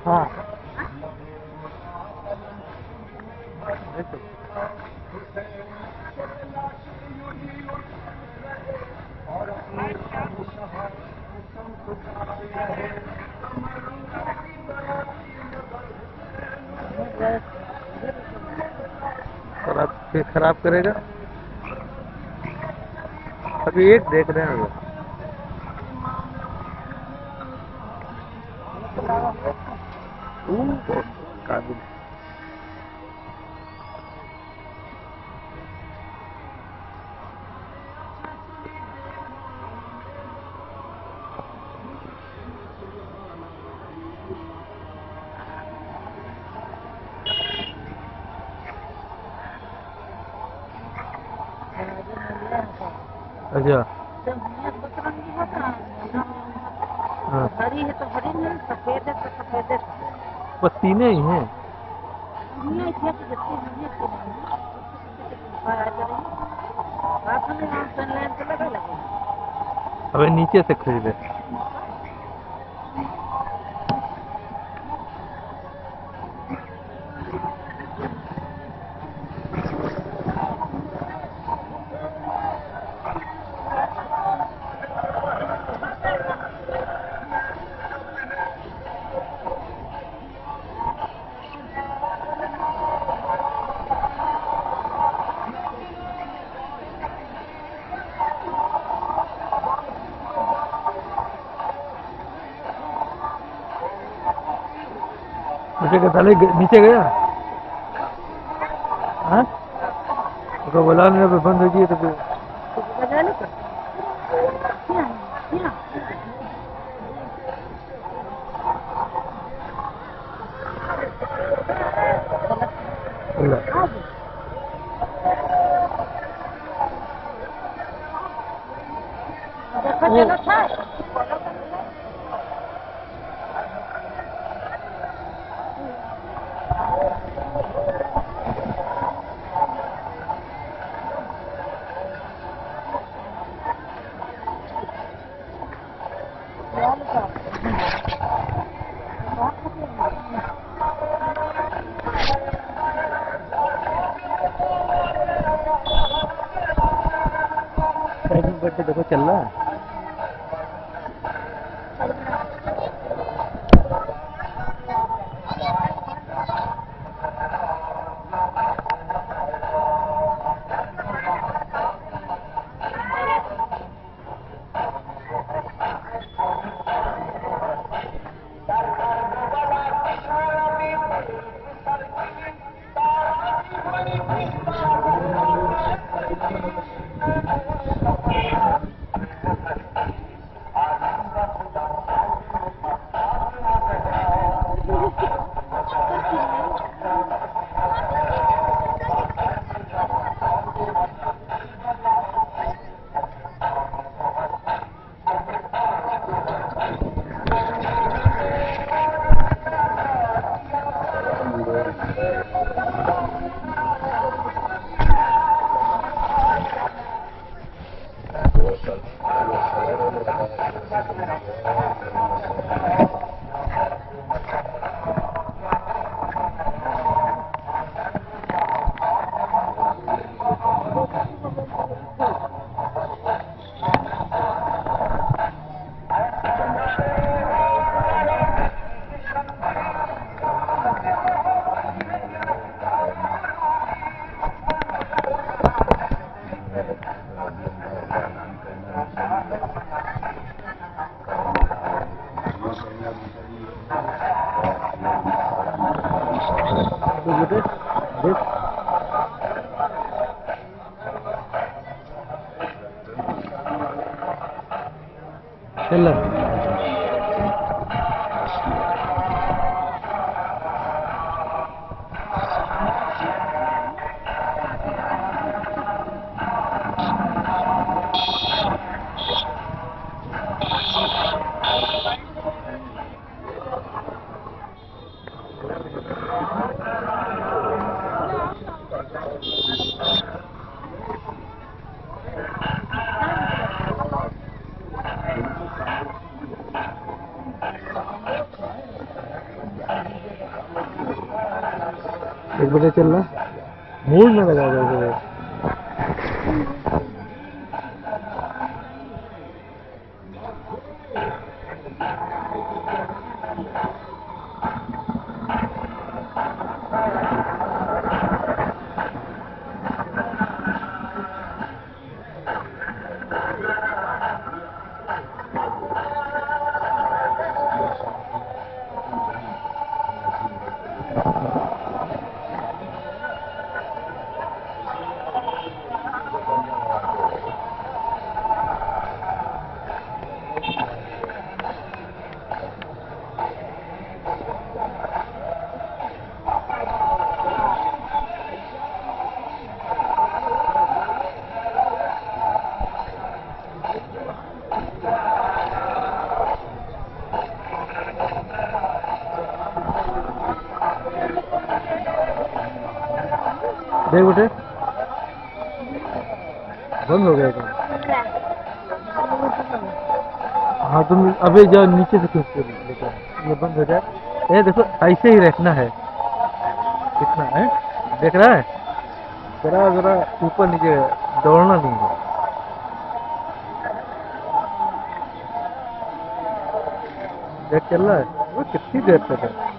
हाँ खराब करेगा। अभी एक देख रहे हैं काबिल। अच्छा हाँ। हरी है तो हरी नहीं, सफेद है तो सफेद है। बस तीन ही हैं। अबे नीचे से खरीदे। नीचे गया हाँ तो बोला बंद हो गई तो फिर बर्थडे देखो चल रहा है। तो बेटे देख चल एक बेटे चल रहा मूड में लगा हुआ है। देख बेटे बंद हो गया क्या? हाँ तुम अभी जाओ नीचे से खींच के लेकर ये बंद हो जाए। ये देखो ऐसे ही रखना है कितना है देख रहा है जरा जरा ऊपर नीचे दौड़ना नहीं है। देख चल रहा है वो कितनी देर तक है।